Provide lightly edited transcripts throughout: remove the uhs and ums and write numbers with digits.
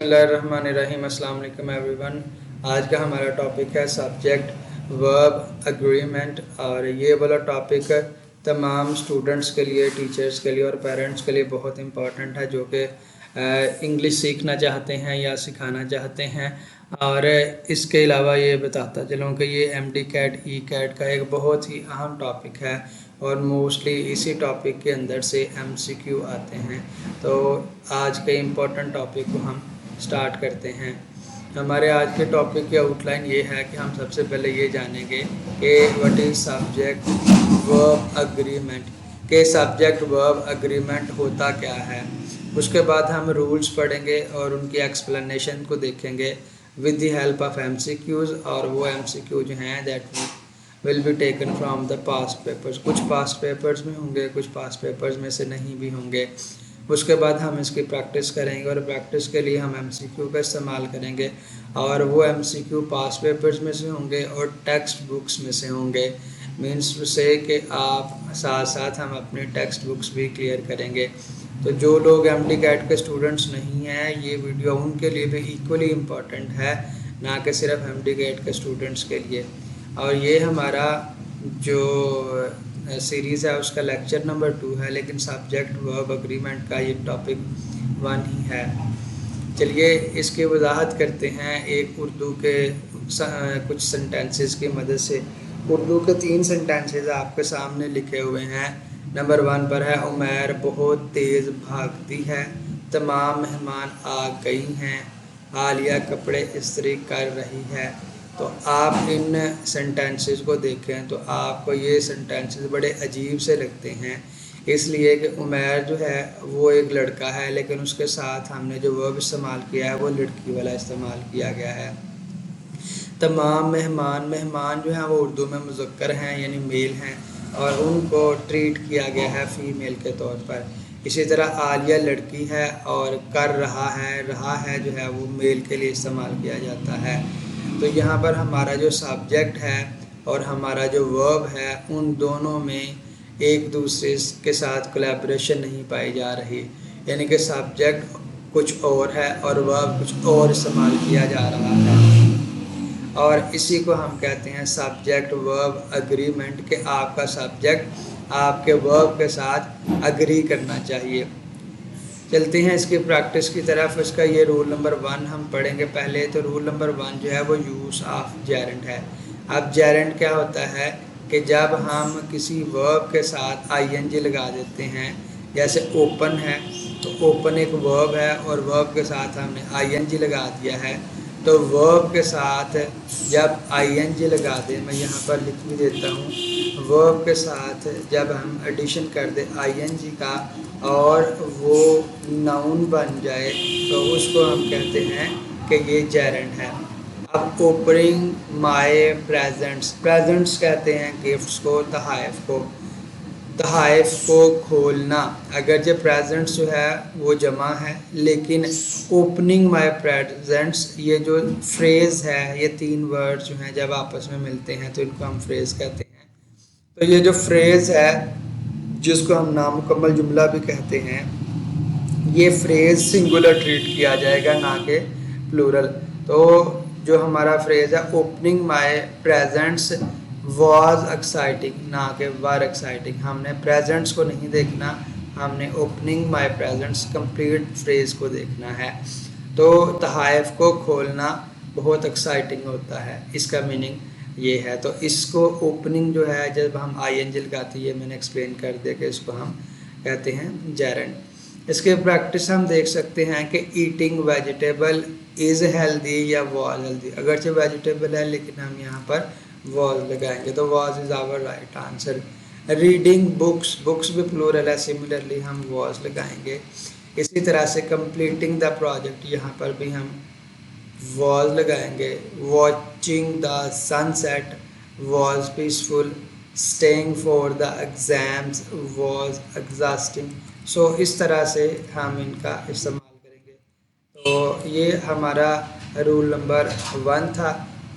बिस्मिल्लाहिर्रहमानिर्रहीम। अस्सलाम वालेकुम एवरीवन। आज का हमारा टॉपिक है सब्जेक्ट वर्ब एग्रीमेंट, और ये वाला टॉपिक तमाम स्टूडेंट्स के लिए, टीचर्स के लिए और पेरेंट्स के लिए बहुत इम्पॉर्टेंट है, जो कि इंग्लिश सीखना चाहते हैं या सिखाना चाहते हैं। और इसके अलावा ये बताता चलूँ कि ये एमडी कैट ई कैट का एक बहुत ही अहम टॉपिक है और मोस्टली इसी टॉपिक के अंदर से एमसीक्यू आते हैं। तो आज के इम्पोर्टेंट टॉपिक को हम स्टार्ट करते हैं। हमारे आज के टॉपिक की आउटलाइन ये है कि हम सबसे पहले ये जानेंगे कि what is subject verb agreement, के सब्जेक्ट वर्ब एग्रीमेंट होता क्या है। उसके बाद हम रूल्स पढ़ेंगे और उनकी एक्सप्लेनेशन को देखेंगे with the help of MCQs, और वो एमसीक्यू जो हैं that will be taken from the past papers. कुछ पास्ट पेपर्स में होंगे, कुछ पास्ट पेपर्स में से नहीं भी होंगे। उसके बाद हम इसकी प्रैक्टिस करेंगे और प्रैक्टिस के लिए हम एमसीक्यू का इस्तेमाल करेंगे, और वो एमसीक्यू पास्ट पेपर्स में से होंगे और टेक्स्ट बुक्स में से होंगे। मीन्स से कि आप साथ साथ हम अपनी टेक्स्ट बुक्स भी क्लियर करेंगे। तो जो लोग एमडी कैट के स्टूडेंट्स नहीं हैं, ये वीडियो उनके लिए भी इक्वली इम्पॉर्टेंट है, ना कि सिर्फ एमडी कैट के स्टूडेंट्स के लिए। और ये हमारा जो सीरीज़ है उसका लेक्चर नंबर 2 है, लेकिन सब्जेक्ट वर्ब एग्रीमेंट का ये टॉपिक 1 ही है। चलिए इसकी वजाहत करते हैं एक उर्दू के कुछ सेंटेंसेस की मदद से। उर्दू के 3 सेंटेंसेस आपके सामने लिखे हुए हैं। नंबर 1 पर है उमैर बहुत तेज़ भागती है, तमाम मेहमान आ गई हैं, आलिया कपड़े इस्त्री कर रही है। तो आप इन सेंटेंसेस को देखें तो आपको ये सेंटेंसेस बड़े अजीब से लगते हैं, इसलिए कि उमैर जो है वो एक लड़का है, लेकिन उसके साथ हमने जो वर्ब इस्तेमाल किया है वो लड़की वाला इस्तेमाल किया गया है। तमाम मेहमान, मेहमान जो हैं वो उर्दू में मुज़क्कर हैं यानी मेल हैं, और उनको ट्रीट किया गया है फ़ीमेल के तौर पर। इसी तरह आलिया लड़की है और कर रहा है जो है वो मेल के लिए इस्तेमाल किया जाता है। तो यहाँ पर हमारा जो सब्जेक्ट है और हमारा जो वर्ब है, उन दोनों में एक दूसरे के साथ कोलैबोरेशन नहीं पाई जा रही, यानी कि सब्जेक्ट कुछ और है और वर्ब कुछ और इस्तेमाल किया जा रहा है, और इसी को हम कहते हैं सब्जेक्ट वर्ब एग्रीमेंट, के आपका सब्जेक्ट आपके वर्ब के साथ एग्री करना चाहिए। चलते हैं इसकी प्रैक्टिस की तरफ। इसका ये रूल नंबर 1 हम पढ़ेंगे पहले। तो रूल नंबर 1 जो है वो यूज़ ऑफ जेरेंट है। अब जेरेंट क्या होता है कि जब हम किसी वर्ब के साथ आईएनजी लगा देते हैं, जैसे ओपन है तो ओपन एक वर्ब है और वर्ब के साथ हमने आईएनजी लगा दिया है, तो वर्ब के साथ जब आईएनजी लगा दें, मैं यहाँ पर लिख भी देता हूँ, वर्ब के साथ जब हम एडिशन कर दें आईएनजी का और वो नाउन बन जाए तो उसको हम कहते हैं कि ये जेरेंट है। अब ओपनिंग माय प्रेजेंट्स, प्रेजेंट्स कहते हैं गिफ्ट्स को, तहाइफ को खोलना। अगर जो प्रेजेंट्स जो है वो जमा है, लेकिन ओपनिंग माय प्रेजेंट्स ये जो फ्रेज़ है, ये 3 वर्ड्स जो हैं जब आपस में मिलते हैं तो इनको हम फ्रेज़ कहते हैं। तो ये जो फ्रेज़ है जिसको हम नामुकम्मल जुमला भी कहते हैं, ये फ्रेज़ सिंगुलर ट्रीट किया जाएगा, ना कि प्लूरल। तो जो हमारा फ्रेज़ है opening my presents was exciting, ना कि वर एक्साइटिंग, हमने प्रेजेंट्स को नहीं देखना, हमने opening my presents complete phrase को देखना है। तो तहाइफ को खोलना बहुत एक्साइटिंग होता है, इसका मीनिंग ये है। तो इसको ओपनिंग जो है जब हम आईएनजी लगाते हैं, ये मैंने एक्सप्लेन कर दिया कि इसको हम कहते हैं जेरेंट। इसके प्रैक्टिस हम देख सकते हैं कि ईटिंग वेजिटेबल इज़ हेल्दी या वॉज हेल्दी। अगरचे वेजिटेबल है लेकिन हम यहाँ पर वॉज लगाएंगे, तो was is our right answer. Reading books, books भी प्लूरल है, सिमिलरली हम वॉज लगाएंगे। इसी तरह से कंप्लीटिंग द प्रोजेक्ट, यहाँ पर भी हम वॉज लगाएंगे। Watching the sunset was peaceful, staying for the exams was exhausting. So इस तरह से हम इनका इस्तेमाल करेंगे। तो ये हमारा रूल नंबर 1 था।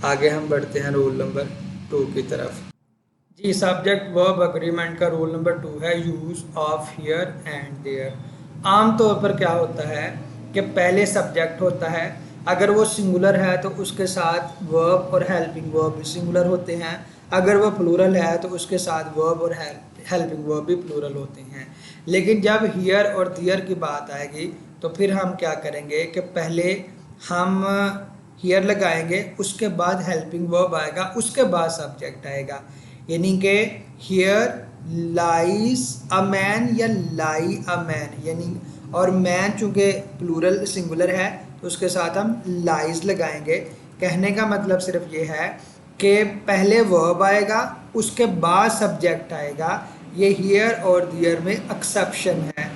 आगे हम बढ़ते हैं रूल नंबर 2 की तरफ। जी, सब्जेक्ट वर्ब एग्रीमेंट का रूल नंबर 2 है use of here and there. आम तौर पर क्या होता है कि पहले सब्जेक्ट होता है, अगर वो सिंगुलर है तो उसके साथ वर्ब और हेल्पिंग वर्ब भी सिंगुलर होते हैं, अगर वो प्लूरल है तो उसके साथ वर्ब और हेल्पिंग वर्ब भी प्लूरल होते हैं। लेकिन जब हियर और दियर की बात आएगी तो फिर हम क्या करेंगे कि पहले हम हियर लगाएंगे, उसके बाद हेल्पिंग वर्ब आएगा, उसके बाद सब्जेक्ट आएगा। यानी कि हियर लाइज अ मैन या लाई अ मैन, यानी और मैन चूँकि प्लूरल सिंगुलर है तो उसके साथ हम लाइज लगाएंगे। कहने का मतलब सिर्फ ये है कि पहले वर्ब आएगा, उसके बाद सब्जेक्ट आएगा। ये हियर और दियर में एक्सेप्शन है।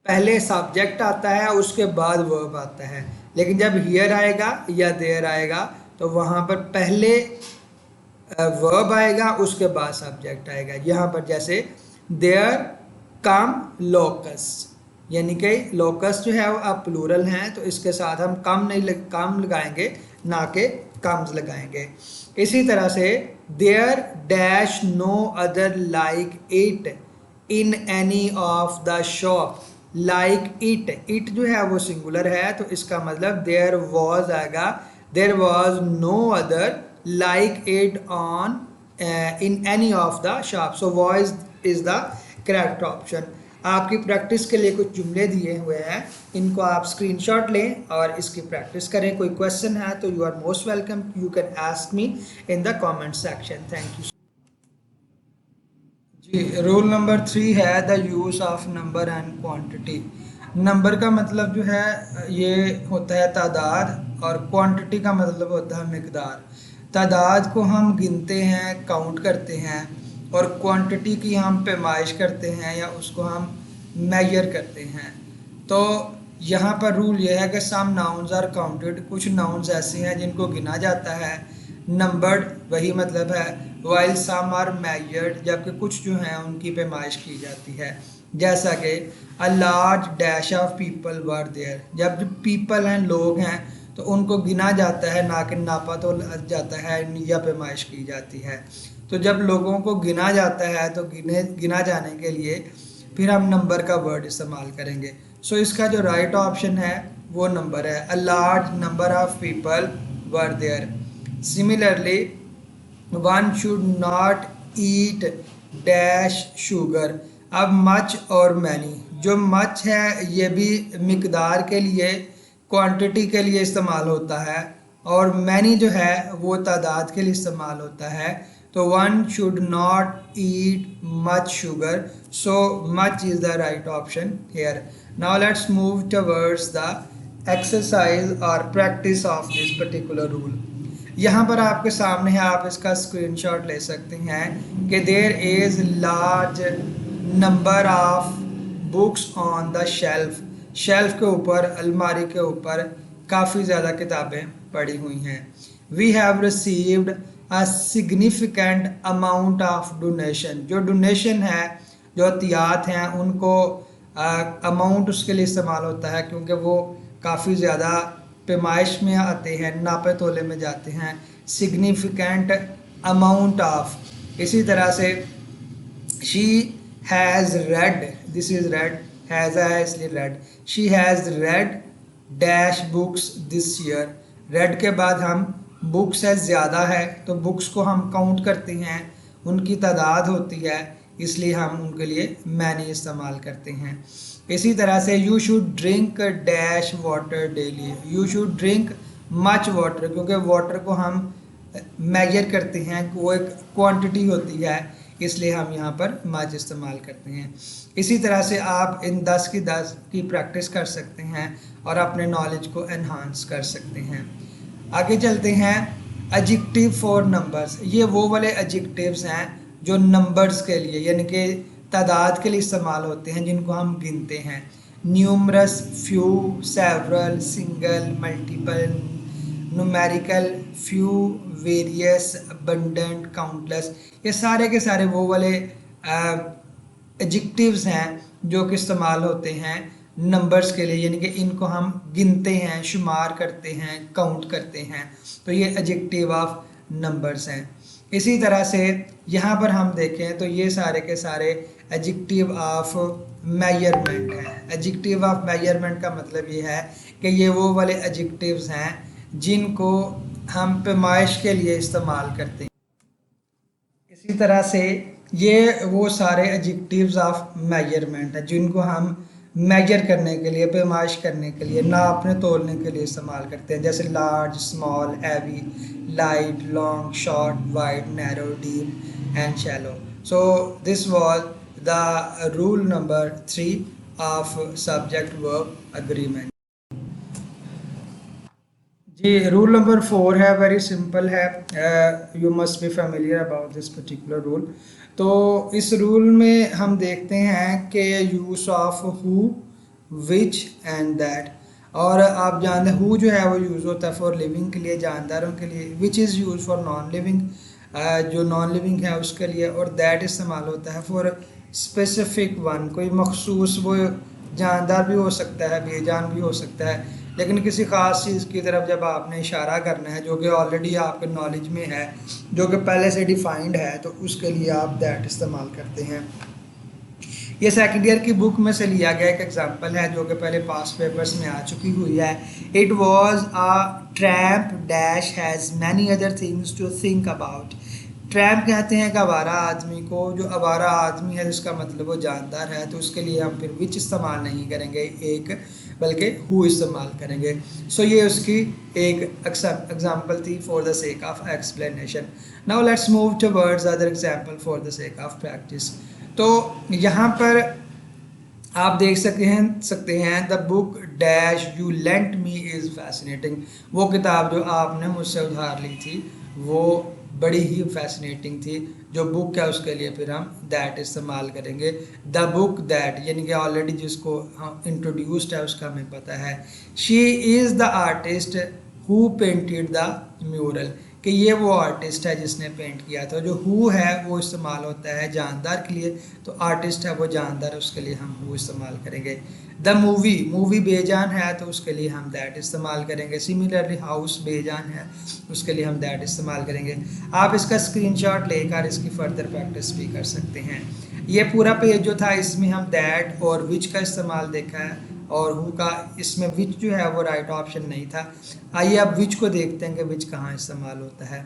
पहले सब्जेक्ट आता है, उसके बाद वर्ब आता है, लेकिन जब हियर आएगा या देयर आएगा तो वहाँ पर पहले वर्ब आएगा, उसके बाद सब्जेक्ट आएगा। यहाँ पर जैसे देयर कम लोकस, यानी कि लोकस जो है वो अब प्लूरल हैं तो इसके साथ हम कम नहीं कम लगाएंगे, ना कि कम्स लगाएंगे। इसी तरह से there dash no other like it in any of the shop, like it जो है वो सिंगुलर है तो इसका मतलब देयर वॉज आएगा, there was no other like it on in any of the shop, so voice is the correct option। आपकी practice के लिए कुछ जुमले दिए हुए हैं, इनको आप स्क्रीनशॉट लें और इसकी प्रैक्टिस करें। कोई क्वेश्चन है तो you are most welcome, you can ask me in the comment section. Thank you ji. Rule number 3 है the use of number and quantity. Number का मतलब जो है ये होता है तादाद, और क्वांटिटी का मतलब होता है मिकदार। तादाद को हम गिनते हैं, काउंट करते हैं, और क्वांटिटी की हम पैमाइश करते हैं या उसको हम मेजर करते हैं। तो यहाँ पर रूल ये है कि सम नाउन्स आर काउंटेड, कुछ नाउन्स ऐसे हैं जिनको गिना जाता है। नंबर्ड वही मतलब है, वाइल सम आर मेजर्ड, जबकि कुछ जो हैं उनकी पैमाइश की जाती है। जैसा कि a large dash of people were there, जब जो पीपल हैं, लोग हैं, तो उनको गिना जाता है, ना कि नापा तो जाता है या पैमाइश की जाती है। तो जब लोगों को गिना जाता है तो गिना जाने के लिए फिर हम नंबर का वर्ड इस्तेमाल करेंगे। सो इसका जो राइट ऑप्शन है वो नंबर है। A large number of people were there. Similarly one should not eat dash sugar. अब मच और मैनी, जो मच है ये भी मिकदार के लिए, क्वांटिटी के लिए इस्तेमाल होता है, और मैनी जो है वो तादाद के लिए इस्तेमाल होता है। तो one should not eat much sugar, so much is the right option here. Now let's move towards the exercise और practice of this particular rule. यहाँ पर आपके सामने है, आप इसका स्क्रीनशॉट ले सकते हैं कि there is large number of books on the shelf. Shelf के ऊपर, अलमारी के ऊपर काफ़ी ज़्यादा किताबें पड़ी हुई हैं। We have received a significant amount of donation. जो डोनेशन है, जो अतियात हैं, उनको अमाउंट उसके लिए इस्तेमाल होता है क्योंकि वो काफ़ी ज़्यादा पैमाइश में आते हैं, नापे तोले में जाते हैं। Significant amount of. इसी तरह से she has red, this is red, has है इसलिए red. She has red dash books this year. Red के बाद हम बुक्स है, ज़्यादा है तो बुक्स को हम काउंट करते हैं, उनकी तादाद होती है, इसलिए हम उनके लिए मैनी इस्तेमाल करते हैं। इसी तरह से you should drink dash water daily. You should drink much water, क्योंकि वाटर को हम मेजर करते हैं, वो एक क्वांटिटी होती है, इसलिए हम यहाँ पर मच इस्तेमाल करते हैं। इसी तरह से आप इन 10 की 10 की प्रैक्टिस कर सकते हैं और अपने नॉलेज को एनहांस कर सकते हैं। आगे चलते हैं। Adjective for numbers. ये वो वाले एडजेक्टिव्स हैं जो नंबर्स के लिए, यानी कि तादाद के लिए इस्तेमाल होते हैं, जिनको हम गिनते हैं। Numerous, few, several, single, multiple, numerical, few, various, abundant, countless. ये सारे के सारे वो वाले एडजेक्टिव्स हैं जो कि इस्तेमाल होते हैं नंबर्स के लिए, यानी कि इनको हम गिनते हैं, शुमार करते हैं, काउंट करते हैं। तो ये एडजेक्टिव ऑफ नंबर्स हैं। इसी तरह से यहाँ पर हम देखें तो ये सारे के सारे एडजेक्टिव ऑफ मेजरमेंट है। एडजेक्टिव ऑफ मेजरमेंट का मतलब ये है कि ये वो वाले एडजेक्टिव्स हैं जिनको हम पैमाइश के लिए इस्तेमाल करते हैं। इसी तरह से ये वो सारे एडजेक्टिव्स ऑफ मेजरमेंट है जिनको हम मेजर करने के लिए, पैमाइश करने के लिए, नापने तोलने के लिए इस्तेमाल करते हैं, जैसे large, small, heavy, light, long, short, wide, narrow, deep and shallow. So this was the rule number 3 of subject verb agreement. जी, रूल नंबर 4 है, वेरी सिंपल है, you must be familiar about this particular rule. तो इस rule में हम देखते हैं कि use of who, which and that. और आप जानते हैं हु जो है वो यूज़ होता है फॉर लिविंग के लिए, जानदारों के लिए, which is use for non living, जो नॉन लिविंग है उसके लिए, और दैट इस्तेमाल होता है फॉर स्पेसिफिक वन, कोई मखसूस, वो जानदार भी हो सकता है, बेजान भी हो सकता है, लेकिन किसी ख़ास चीज़ की तरफ जब आपने इशारा करना है जो कि ऑलरेडी आपके नॉलेज में है, जो कि पहले से डिफाइंड है, तो उसके लिए आप दैट इस्तेमाल करते हैं। ये सेकंड ईयर की बुक में से लिया गया एक एग्जांपल है जो कि पहले पास पेपर्स में आ चुकी हुई है। It was a tramp dash has many other things to think about. Tramp कहते हैं एक आवारा आदमी को, जो आवारा आदमी है जिसका मतलब वो जानदार है, तो उसके लिए हम फिर विच इस्तेमाल नहीं करेंगे एक, बल्कि हु इस्तेमाल करेंगे। सो ये उसकी एक एग्जांपल थी for the sake of explanation. Now let's move towards other example for the sake of practice. तो यहाँ पर आप देख सकते हैं the book dash you lent me is fascinating. वो किताब जो आपने मुझसे उधार ली थी वो बड़ी ही फैसिनेटिंग थी। जो बुक है उसके लिए फिर हम दैट इस्तेमाल करेंगे। द बुक दैट यानी कि ऑलरेडी जिसको हम इंट्रोड्यूस्ड है उसका हमें पता है। She is the artist who painted the mural, कि ये वो आर्टिस्ट है जिसने पेंट किया था। जो हु है वो इस्तेमाल होता है जानदार के लिए, तो आर्टिस्ट है वो जानदार है, उसके लिए हम हु इस्तेमाल करेंगे। द मूवी बेजान है तो उसके लिए हम दैट इस्तेमाल करेंगे। सिमिलरली हाउस बेजान है, उसके लिए हम दैट इस्तेमाल करेंगे। आप इसका स्क्रीनशॉट लेकर इसकी फर्दर प्रैक्टिस भी कर सकते हैं। ये पूरा पेज जो था इसमें हम दैट और विच का इस्तेमाल देखा है, और हु का, इसमें विच जो है वो राइट ऑप्शन नहीं था। आइए अब विच को देखते हैं कि विच कहाँ इस्तेमाल होता है।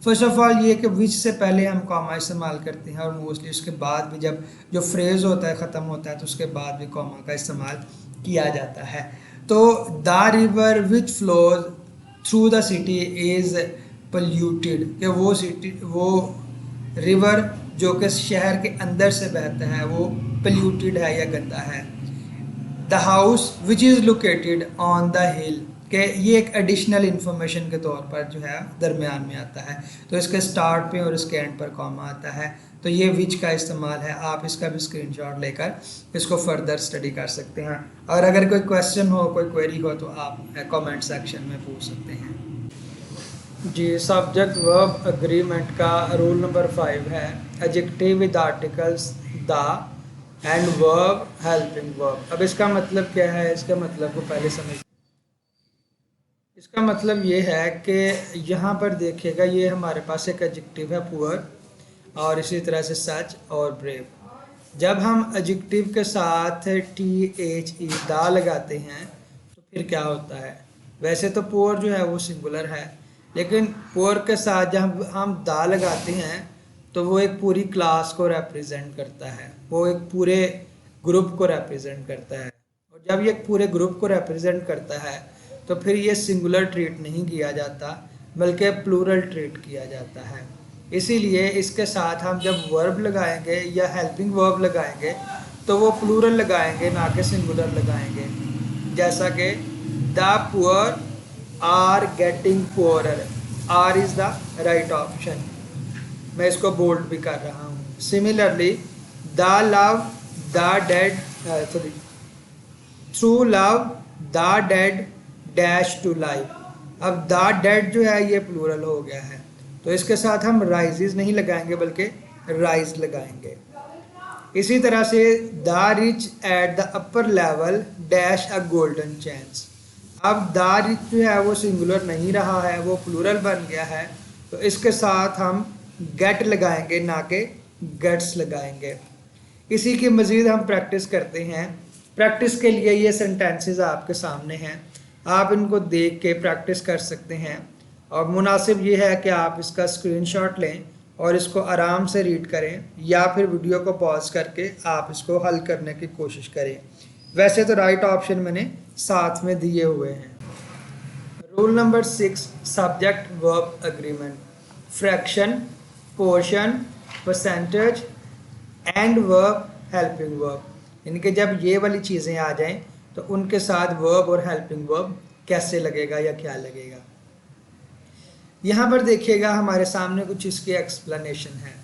फर्स्ट ऑफ ऑल ये कि विच से पहले हम कॉमा इस्तेमाल करते हैं, और मोस्टली उसके बाद भी जब जो फ्रेज़ होता है ख़त्म होता है तो उसके बाद भी कॉमा का इस्तेमाल किया जाता है। तो the river which flows through the city is polluted, कि वो रिवर जो कि शहर के अंदर से बहता है वो पोल्यूटेड है या गंदा है। The house which is located on the हिल, के ये एक एडिशनल इन्फॉर्मेशन के तौर पर जो है दरमियान में आता है, तो इसके स्टार्ट पे और इसके एंड पर कॉमा आता है, तो ये विच का इस्तेमाल है। आप इसका भी स्क्रीनशॉट लेकर इसको फर्दर स्टडी कर सकते हैं, और अगर कोई क्वेश्चन हो, कोई क्वेरी हो तो आप कमेंट सेक्शन में पूछ सकते हैं। जी, सब्जेक्ट वर्ब एग्रीमेंट का रूल नंबर 5 है adjective with articles the end verb helping verb. अब इसका मतलब क्या है, इसका मतलब को पहले समझ। इसका मतलब ये है कि यहाँ पर देखिएगा, ये हमारे पास एक एडजेक्टिव है पुअर, और इसी तरह से सच और ब्रेव। जब हम एडजेक्टिव के साथ THE दा लगाते हैं तो फिर क्या होता है। वैसे तो पुअर जो है वो सिंगुलर है, लेकिन पुअर के साथ जब हम दा लगाते हैं तो वो एक पूरी क्लास को रिप्रेजेंट करता है, वो एक पूरे ग्रुप को रिप्रेजेंट करता है। और जब ये पूरे ग्रुप को रिप्रेजेंट करता है तो फिर ये सिंगुलर ट्रीट नहीं किया जाता, बल्कि प्लूरल ट्रीट किया जाता है। इसीलिए इसके साथ हम जब वर्ब लगाएंगे या हेल्पिंग वर्ब लगाएंगे तो वो प्लूरल लगाएंगे, ना कि सिंगुलर लगाएंगे। जैसा कि the poor are getting poorer, are is the right option. मैं इसको बोल्ड भी कर रहा हूँ। Similarly the love the dead, sorry, through love the dead dash to life. अब द डेड जो है ये प्लूरल हो गया है, तो इसके साथ हम राइजेस नहीं लगाएंगे बल्कि राइज लगाएंगे। इसी तरह से the rich at the upper level dash a golden chance. अब द रिच जो है वो सिंगुलर नहीं रहा है, वो प्लूरल बन गया है, तो इसके साथ हम गेट लगाएंगे, ना कि गेट्स लगाएंगे। इसी की मज़ीद हम प्रैक्टिस करते हैं। प्रैक्टिस के लिए ये सेंटेंसेस आपके सामने हैं, आप इनको देख के प्रैक्टिस कर सकते हैं। और मुनासिब ये है कि आप इसका स्क्रीनशॉट लें और इसको आराम से रीड करें, या फिर वीडियो को पॉज करके आप इसको हल करने की कोशिश करें। वैसे तो राइट ऑप्शन मैंने साथ में दिए हुए हैं। Rule number 6, subject verb agreement. Fraction, portion, percentage and verb, helping verb, इनके जब ये वाली चीज़ें आ जाएं तो उनके साथ वर्ब और हेल्पिंग वर्ब कैसे लगेगा या क्या लगेगा। यहाँ पर देखिएगा हमारे सामने कुछ इसके एक्सप्लेनेशन है।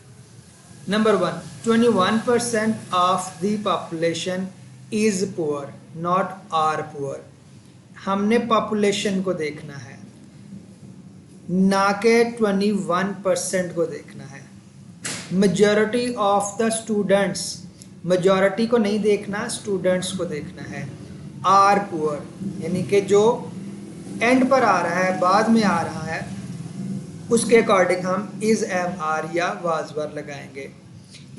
Number 1, 21% of the population is poor, not are poor. हमने पॉपुलेशन को देखना है, ना के 21% को देखना है। Majority of the students, majority को नहीं देखना, स्टूडेंट्स को देखना है। आर पुअर, यानी कि जो एंड पर आ रहा है, बाद में आ रहा है, उसके अकॉर्डिंग हम इज, एम, आर या वाज वर लगाएंगे।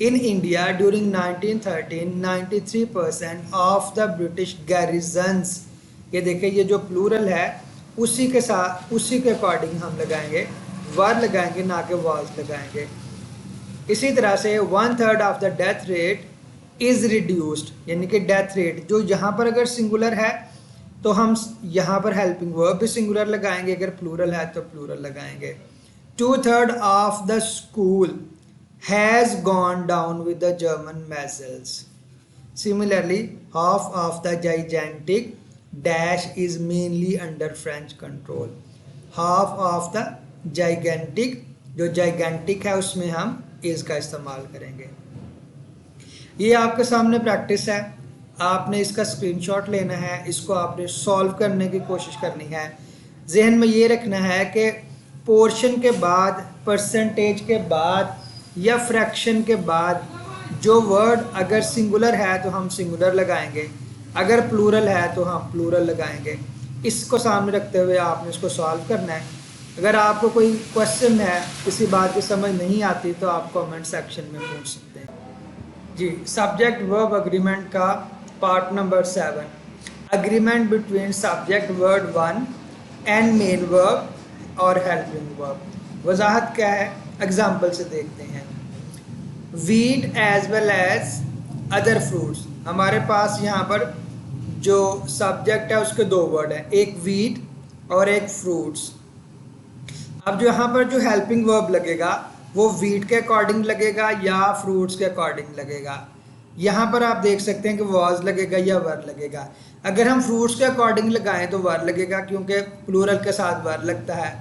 In India during 1913 93% of the British garrisons, ये देखिए ये जो प्लूरल है उसी के साथ, उसी के अकॉर्डिंग हम लगाएंगे, वर लगाएंगे, ना कि वाज लगाएंगे। इसी तरह से 1/3 of the death rate is reduced, यानी कि डेथ रेट जो यहाँ पर अगर सिंगुलर है तो हम यहाँ पर हेल्पिंग वर्ब भी सिंगुलर लगाएंगे, अगर प्लूरल है तो प्लूरल लगाएंगे। 2/3 of the school has gone down with the German measles. Similarly, half of the gigantic dash is mainly under French control. Half of the gigantic, जो gigantic है उसमें हम is का इस्तेमाल करेंगे। ये आपके सामने प्रैक्टिस है, आपने इसका स्क्रीनशॉट लेना है, इसको आपने सॉल्व करने की कोशिश करनी है। जहन में ये रखना है कि पोर्शन के बाद, परसेंटेज के बाद या फ्रैक्शन के बाद जो वर्ड अगर सिंगुलर है तो हम सिंगुलर लगाएंगे, अगर प्लूरल है तो हम प्लूरल लगाएंगे। इसको सामने रखते हुए आपने इसको सॉल्व करना है। अगर आपको कोई क्वेश्चन है, किसी बात की समझ नहीं आती तो आप कमेंट सेक्शन में पूछ सकते हैं। जी, सब्जेक्ट वर्ब एग्रीमेंट का part number 7, agreement between subject word 1 and main verb और हेल्पिंग वर्ब। वजाहत क्या है, एग्जाम्पल से देखते हैं। Wheat as well as other fruits, हमारे पास यहाँ पर जो सब्जेक्ट है उसके दो वर्ड हैं, एक वीट और एक फ्रूट्स। अब जो यहाँ पर जो हेल्पिंग वर्ब लगेगा वो वीट के अकॉर्डिंग लगेगा या फ्रूट्स के अकॉर्डिंग लगेगा। यहाँ पर आप देख सकते हैं कि वॉज लगेगा या वर लगेगा। अगर हम फ्रूट्स के अकॉर्डिंग लगाएं तो वर लगेगा क्योंकि प्लूरल के साथ वर लगता है।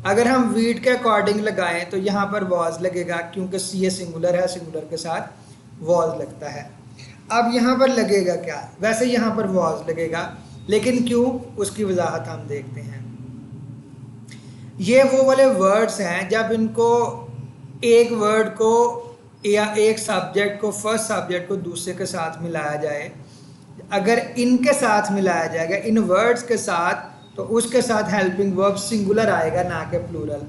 अगर हम वीट के अकॉर्डिंग लगाएं तो यहाँ पर वॉज लगेगा क्योंकि ये सिंगुलर है, सिंगुलर के साथ वॉज लगता है। अब यहाँ पर लगेगा क्या, वैसे यहाँ पर वॉज लगेगा, लेकिन क्यों, उसकी वजाहत हम देखते हैं। ये वो वाले वर्ड्स हैं जब इनको एक वर्ड को या एक सब्जेक्ट को, फर्स्ट सब्जेक्ट को दूसरे के साथ मिलाया जाए, अगर इनके साथ मिलाया जाएगा, इन वर्ड्स के साथ, तो उसके साथ हेल्पिंग वर्ब सिंगुलर आएगा, ना कि प्लूरल।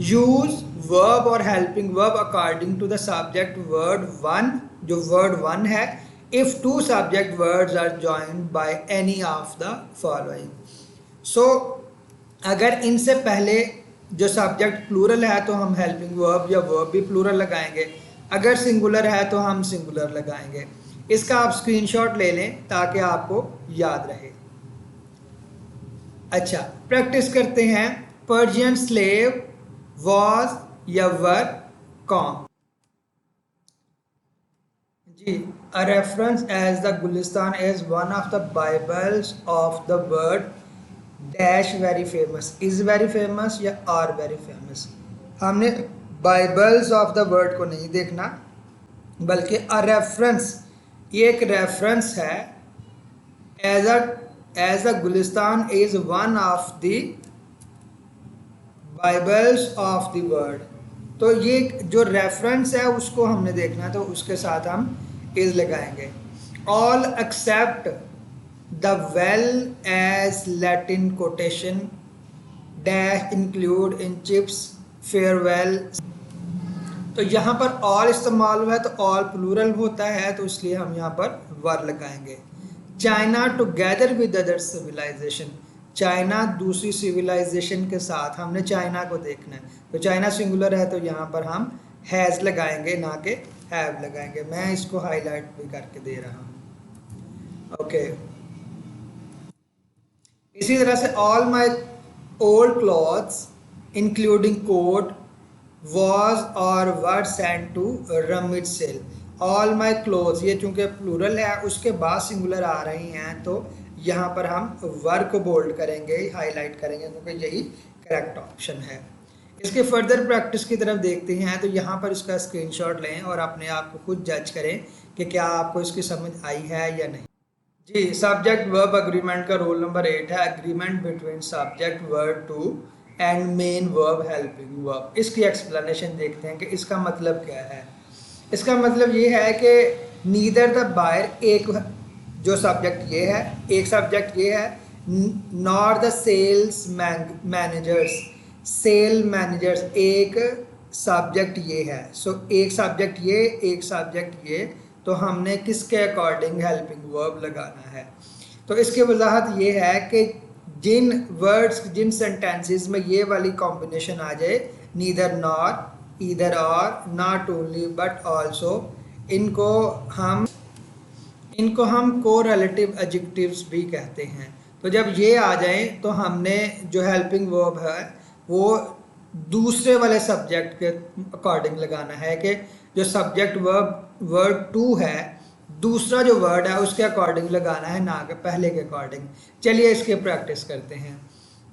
यूज वर्ब और helping verb according to the subject word 1, जो वर्ड 1 है, if two subject words are joined by any of the following. So अगर इनसे पहले जो सब्जेक्ट प्लूरल है तो हम हेल्पिंग वर्ब या वर्ब भी प्लूरल लगाएंगे, अगर सिंगुलर है तो हम सिंगुलर लगाएंगे। इसका आप स्क्रीनशॉट ले लें ताकि आपको याद रहे। अच्छा, प्रैक्टिस करते हैं। पर्शियन स्लेव वॉज या वर कॉम। जी, a reference as the Gulistan is one of the Bibles of the word dash very famous, is very famous या are very famous। हमने बाइबल्स ऑफ द वर्ड को नहीं देखना, बल्कि a reference, ये एक रेफरेंस है। As a Gulistan is one of the bibles of the world, तो ये जो रेफरेंस है उसको हमने देखना, तो उसके साथ हम इज लगाएंगे। All except the well as Latin quotation dash include in chips farewell. तो यहाँ पर ऑल इस्तेमाल हुआ है तो ऑल प्लूरल होता है, तो इसलिए हम यहाँ पर वर लगाएंगे। China together with other civilization, China दूसरी सिविलाइजेशन के साथ, हमने चाइना को देखना है तो चाइना सिंगुलर है तो यहाँ पर हम हैज़ लगाएंगे ना कि हैव लगाएंगे। मैं इसको हाईलाइट भी करके दे रहा हूँ। ओके, इसी तरह से all my old clothes including coat was or were sent to rummage sale। all my clothes, ये चूंकि प्लूरल है उसके बाद सिंगुलर आ रही हैं तो यहाँ पर हम वर को बोल्ड करेंगे, हाईलाइट करेंगे क्योंकि यही करेक्ट ऑप्शन है। इसके फर्दर प्रैक्टिस की तरफ देखते हैं तो यहाँ पर इसका स्क्रीनशॉट लें और अपने आप को खुद जज करें कि क्या आपको इसकी समझ आई है या नहीं। जी, सब्जेक्ट वर्ब अग्रीमेंट का रोल नंबर 8 है, agreement between subject verb two and main verb helping verb. इसकी एक्सप्लेनेशन देखते हैं कि इसका मतलब क्या है। इसका मतलब ये है कि नीदर द बायर, एक जो सब्जेक्ट ये है, एक सब्जेक्ट ये है, nor the sales managers, sale managers एक सब्जेक्ट ये है। सो एक सब्जेक्ट ये, एक सब्जेक्ट ये, तो हमने किसके अकॉर्डिंग हेल्पिंग वर्ब लगाना है। तो इसकी वजाहत ये है कि जिन वर्ड्स, जिन सेंटेंसेस में ये वाली कॉम्बिनेशन आ जाए, नीदर नॉर, ईदर और, नॉट ओनली बट ऑल्सो, इनको हम को रिलेटिव एडजेक्टिव्स भी कहते हैं। तो जब ये आ जाए तो हमने जो हेल्पिंग वर्ब है वो दूसरे वाले सब्जेक्ट के अकॉर्डिंग लगाना है कि जो सब्जेक्ट वर्ब टू है, दूसरा जो वर्ड है उसके अकॉर्डिंग लगाना है, ना कि पहले के अकॉर्डिंग। चलिए इसके प्रैक्टिस करते हैं।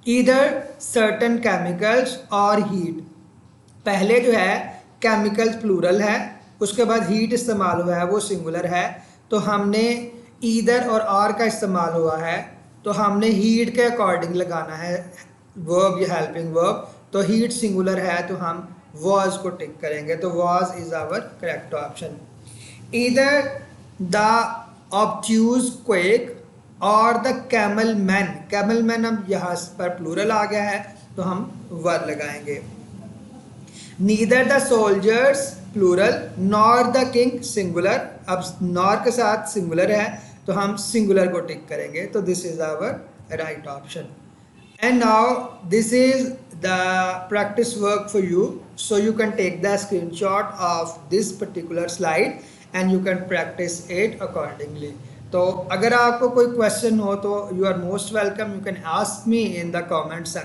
ईदर सर्टन केमिकल्स और हीट, पहले जो है केमिकल्स प्लूरल है, उसके बाद हीट इस्तेमाल हुआ है वो सिंगुलर है, तो हमने ईदर और का इस्तेमाल हुआ है तो हमने हीट के अकॉर्डिंग लगाना है वर्ब या हेल्पिंग वर्ब। तो हीट सिंगुलर है तो हम वॉज को टिक करेंगे, तो was is our correct option. Either the obtuse quake और the camel man, camel man अब यहाँ पर प्लूरल आ गया है तो हम वर लगाएंगे। Neither the soldiers plural, nor the king singular, अब नॉर के साथ सिंगुलर है तो हम सिंगुलर को टिक करेंगे, तो this is our right option. And now this is the practice work for you, so you can take the screenshot of this particular slide and you can practice it accordingly। तो अगर आपको कोई question हो तो you are most welcome, you can ask me in the comment section।